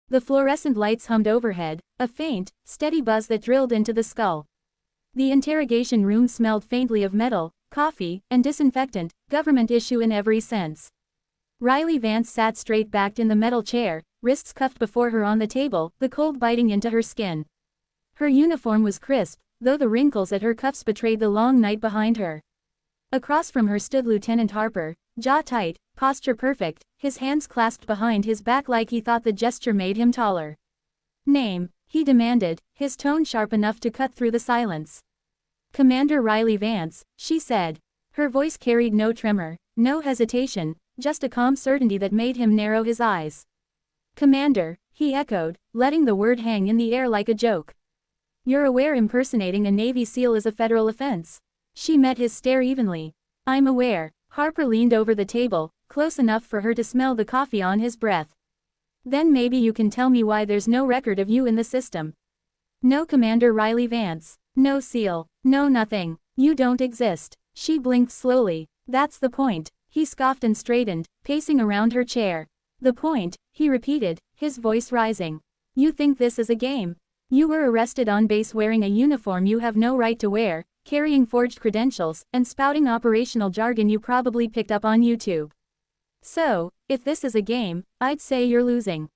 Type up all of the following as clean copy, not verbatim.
The fluorescent lights hummed overhead, a faint, steady buzz that drilled into the skull. The interrogation room smelled faintly of metal, coffee, and disinfectant, government issue in every sense. Riley Vance sat straight-backed in the metal chair, wrists cuffed before her on the table, the cold biting into her skin. Her uniform was crisp, though the wrinkles at her cuffs betrayed the long night behind her. Across from her stood Lieutenant Harper, jaw tight, posture perfect, his hands clasped behind his back like he thought the gesture made him taller. "Name," he demanded, his tone sharp enough to cut through the silence. "Commander Riley Vance," she said. Her voice carried no tremor, no hesitation, just a calm certainty that made him narrow his eyes. "Commander," he echoed, letting the word hang in the air like a joke. "You're aware impersonating a Navy SEAL is a federal offense?" She met his stare evenly. "I'm aware." Harper leaned over the table, close enough for her to smell the coffee on his breath. "Then maybe you can tell me why there's no record of you in the system." "No Commander Riley Vance. No SEAL. No nothing. You don't exist." She blinked slowly. "That's the point." He scoffed and straightened, pacing around her chair. "The point," he repeated, his voice rising. "You think this is a game? You were arrested on base wearing a uniform you have no right to wear, carrying forged credentials, and spouting operational jargon you probably picked up on YouTube. So, if this is a game, I'd say you're losing."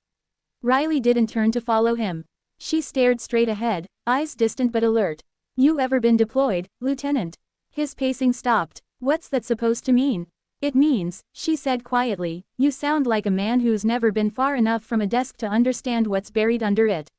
Riley didn't turn to follow him. She stared straight ahead, eyes distant but alert. "You ever been deployed, Lieutenant?" His pacing stopped. "What's that supposed to mean?" "It means," she said quietly, "you sound like a man who's never been far enough from a desk to understand what's buried under it."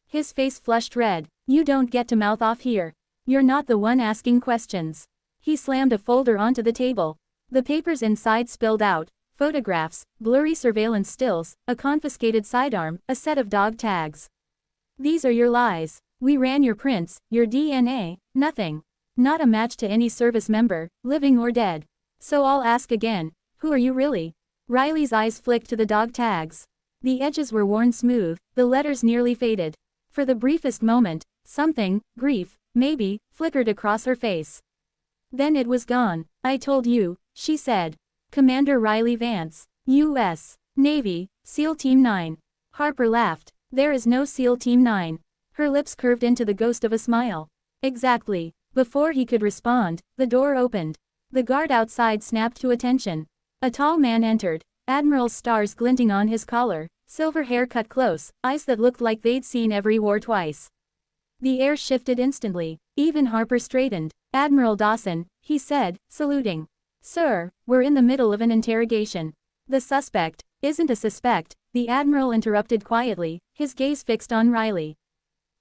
His face flushed red. "You don't get to mouth off here. You're not the one asking questions." He slammed a folder onto the table. The papers inside spilled out. Photographs, blurry surveillance stills, a confiscated sidearm, a set of dog tags. "These are your lies. We ran your prints, your DNA, nothing. Not a match to any service member, living or dead. So I'll ask again, who are you really?" Riley's eyes flicked to the dog tags. The edges were worn smooth, the letters nearly faded. For the briefest moment, something, grief, maybe, flickered across her face. Then it was gone. "I told you," she said. "Commander Riley Vance, U.S. Navy, SEAL Team 9. Harper laughed. "There is no SEAL Team 9. Her lips curved into the ghost of a smile. "Exactly." Before he could respond, the door opened. The guard outside snapped to attention. A tall man entered, admiral's stars glinting on his collar, silver hair cut close, eyes that looked like they'd seen every war twice. The air shifted instantly. Even Harper straightened. "Admiral Dawson," he said, saluting. "Sir, we're in the middle of an interrogation." "The suspect isn't a suspect," the admiral interrupted quietly, his gaze fixed on Riley.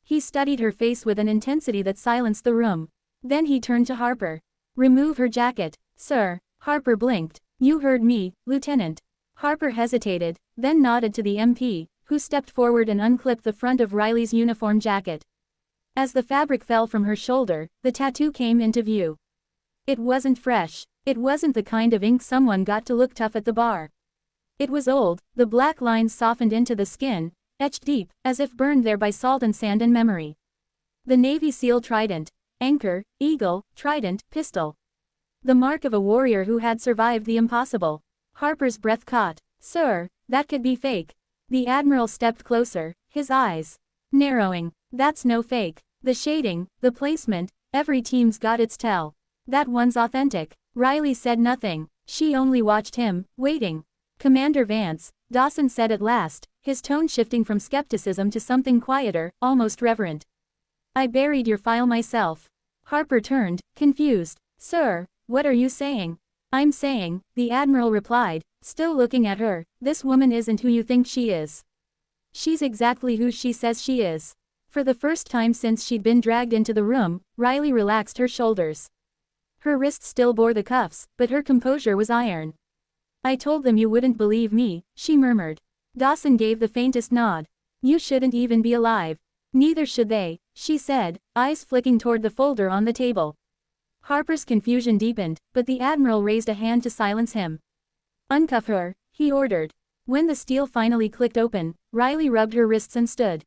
He studied her face with an intensity that silenced the room. Then he turned to Harper. "Remove her jacket." "Sir." Harper blinked. "You heard me, Lieutenant." Harper hesitated, then nodded to the MP, who stepped forward and unclipped the front of Riley's uniform jacket. As the fabric fell from her shoulder, the tattoo came into view. It wasn't fresh. It wasn't the kind of ink someone got to look tough at the bar. It was old, the black lines softened into the skin, etched deep, as if burned there by salt and sand and memory. The Navy SEAL trident. Anchor, eagle, trident, pistol. The mark of a warrior who had survived the impossible. Harper's breath caught. "Sir, that could be fake." The admiral stepped closer, his eyes narrowing. "That's no fake. The shading, the placement, every team's got its tell. That one's authentic." Riley said nothing. She only watched him, waiting. "Commander Vance," Dawson said at last, his tone shifting from skepticism to something quieter, almost reverent. "I buried your file myself." Harper turned, confused. "Sir, what are you saying?" "I'm saying," the admiral replied, still looking at her, "this woman isn't who you think she is. She's exactly who she says she is." For the first time since she'd been dragged into the room, Riley relaxed her shoulders. Her wrists still bore the cuffs, but her composure was iron. "I told them you wouldn't believe me," she murmured. Dawson gave the faintest nod. "You shouldn't even be alive." "Neither should they," she said, eyes flicking toward the folder on the table. Harper's confusion deepened, but the admiral raised a hand to silence him. "Uncuff her," he ordered. When the steel finally clicked open, Riley rubbed her wrists and stood.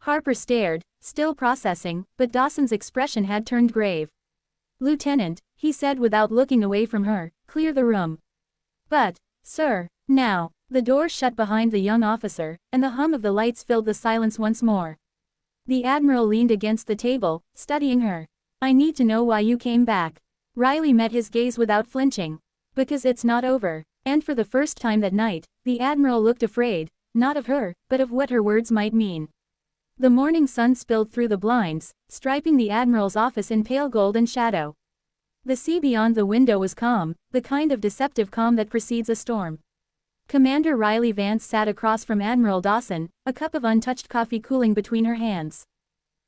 Harper stared, still processing, but Dawson's expression had turned grave. "Lieutenant," he said without looking away from her, "clear the room." "But, sir." "Now." The door shut behind the young officer, and the hum of the lights filled the silence once more. The Admiral leaned against the table, studying her. I need to know why you came back. Riley met his gaze without flinching. Because it's not over. And for the first time that night, the Admiral looked afraid, not of her, but of what her words might mean. The morning sun spilled through the blinds, striping the Admiral's office in pale gold and shadow. The sea beyond the window was calm, the kind of deceptive calm that precedes a storm. Commander Riley Vance sat across from Admiral Dawson, a cup of untouched coffee cooling between her hands.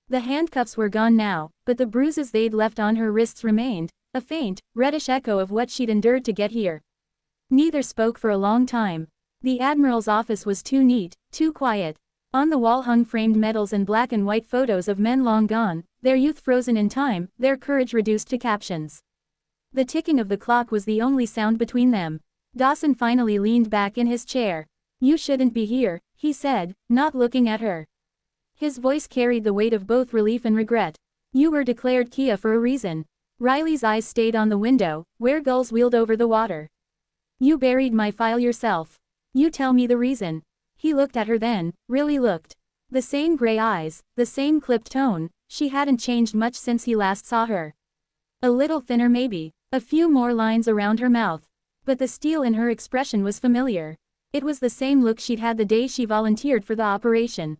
The handcuffs were gone now, but the bruises they'd left on her wrists remained, a faint, reddish echo of what she'd endured to get here. Neither spoke for a long time. The Admiral's office was too neat, too quiet. On the wall hung framed medals and black and white photos of men long gone, their youth frozen in time, their courage reduced to captions. The ticking of the clock was the only sound between them. Dawson finally leaned back in his chair. You shouldn't be here, he said, not looking at her. His voice carried the weight of both relief and regret. You were declared Kia for a reason. Riley's eyes stayed on the window, where gulls wheeled over the water. You buried my file yourself. You tell me the reason. He looked at her then, really looked. The same gray eyes, the same clipped tone, she hadn't changed much since he last saw her. A little thinner maybe, a few more lines around her mouth. But the steel in her expression was familiar. It was the same look she'd had the day she volunteered for the operation.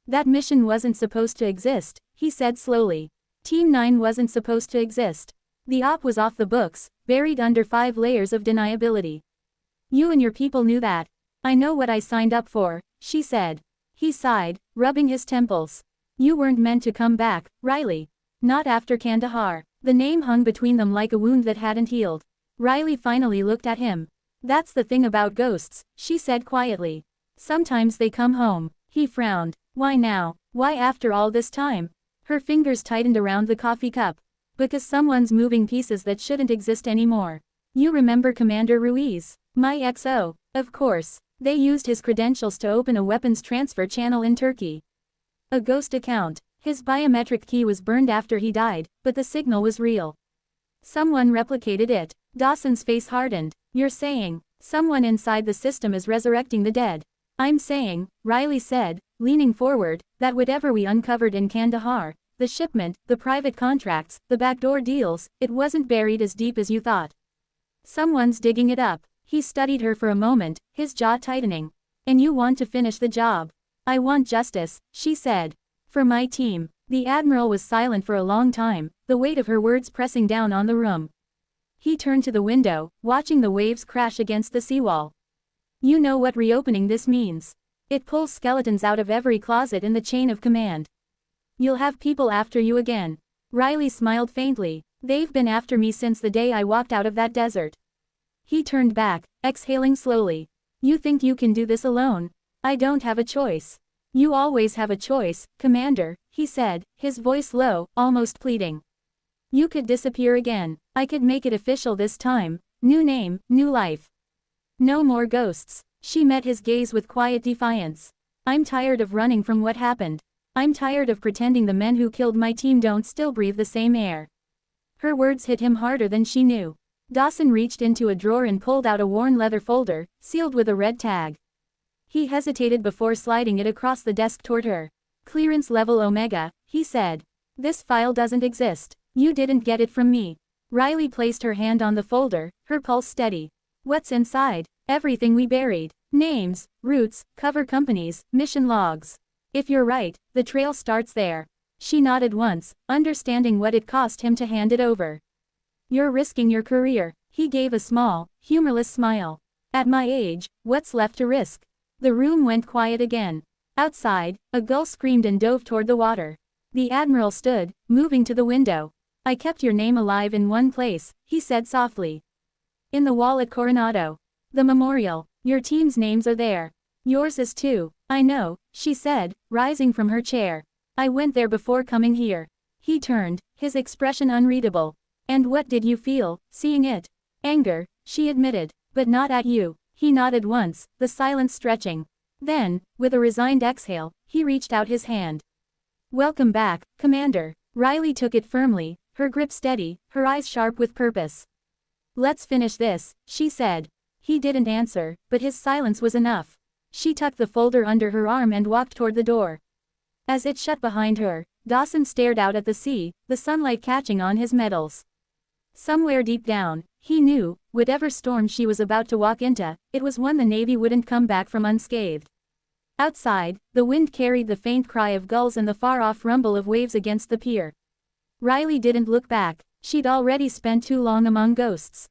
That mission wasn't supposed to exist, he said slowly. Team 9 wasn't supposed to exist. The op was off the books, buried under 5 layers of deniability. You and your people knew that. I know what I signed up for, she said. He sighed, rubbing his temples. You weren't meant to come back, Riley. Not after Kandahar. The name hung between them like a wound that hadn't healed. Riley finally looked at him. That's the thing about ghosts, she said quietly. Sometimes they come home. He frowned. Why now? Why after all this time? Her fingers tightened around the coffee cup. Because someone's moving pieces that shouldn't exist anymore. You remember Commander Ruiz? My XO. Of course. They used his credentials to open a weapons transfer channel in Turkey. A ghost account. His biometric key was burned after he died, but the signal was real. Someone replicated it. Dawson's face hardened. You're saying, someone inside the system is resurrecting the dead. I'm saying, Riley said, leaning forward, that whatever we uncovered in Kandahar, the shipment, the private contracts, the backdoor deals, it wasn't buried as deep as you thought. Someone's digging it up. He studied her for a moment, his jaw tightening. And you want to finish the job. I want justice, she said. For my team. The Admiral was silent for a long time, the weight of her words pressing down on the room. He turned to the window, watching the waves crash against the seawall. You know what reopening this means. It pulls skeletons out of every closet in the chain of command. You'll have people after you again. Riley smiled faintly. They've been after me since the day I walked out of that desert. He turned back, exhaling slowly. You think you can do this alone? I don't have a choice. You always have a choice, Commander, he said, his voice low, almost pleading. You could disappear again. I could make it official this time. New name, new life. No more ghosts. She met his gaze with quiet defiance. I'm tired of running from what happened. I'm tired of pretending the men who killed my team don't still breathe the same air. Her words hit him harder than she knew. Dawson reached into a drawer and pulled out a worn leather folder, sealed with a red tag. He hesitated before sliding it across the desk toward her. Clearance level Omega, he said. This file doesn't exist. You didn't get it from me. Riley placed her hand on the folder, her pulse steady. What's inside? Everything we buried. Names, routes, cover companies, mission logs. If you're right, the trail starts there. She nodded once, understanding what it cost him to hand it over. You're risking your career. He gave a small, humorless smile. At my age, what's left to risk? The room went quiet again. Outside, a gull screamed and dove toward the water. The Admiral stood, moving to the window. I kept your name alive in one place, he said softly. In the wall at Coronado. The memorial. Your team's names are there. Yours is too. I know, she said, rising from her chair. I went there before coming here. He turned, his expression unreadable. And what did you feel, seeing it? Anger, she admitted. But not at you. He nodded once, the silence stretching. Then, with a resigned exhale, he reached out his hand. Welcome back, Commander. Riley took it firmly, her grip steady, her eyes sharp with purpose. Let's finish this, she said. He didn't answer, but his silence was enough. She tucked the folder under her arm and walked toward the door. As it shut behind her, Dawson stared out at the sea, the sunlight catching on his metals. Somewhere deep down, he knew, whatever storm she was about to walk into, it was one the Navy wouldn't come back from unscathed. Outside, the wind carried the faint cry of gulls and the far-off rumble of waves against the pier. Riley didn't look back. She'd already spent too long among ghosts.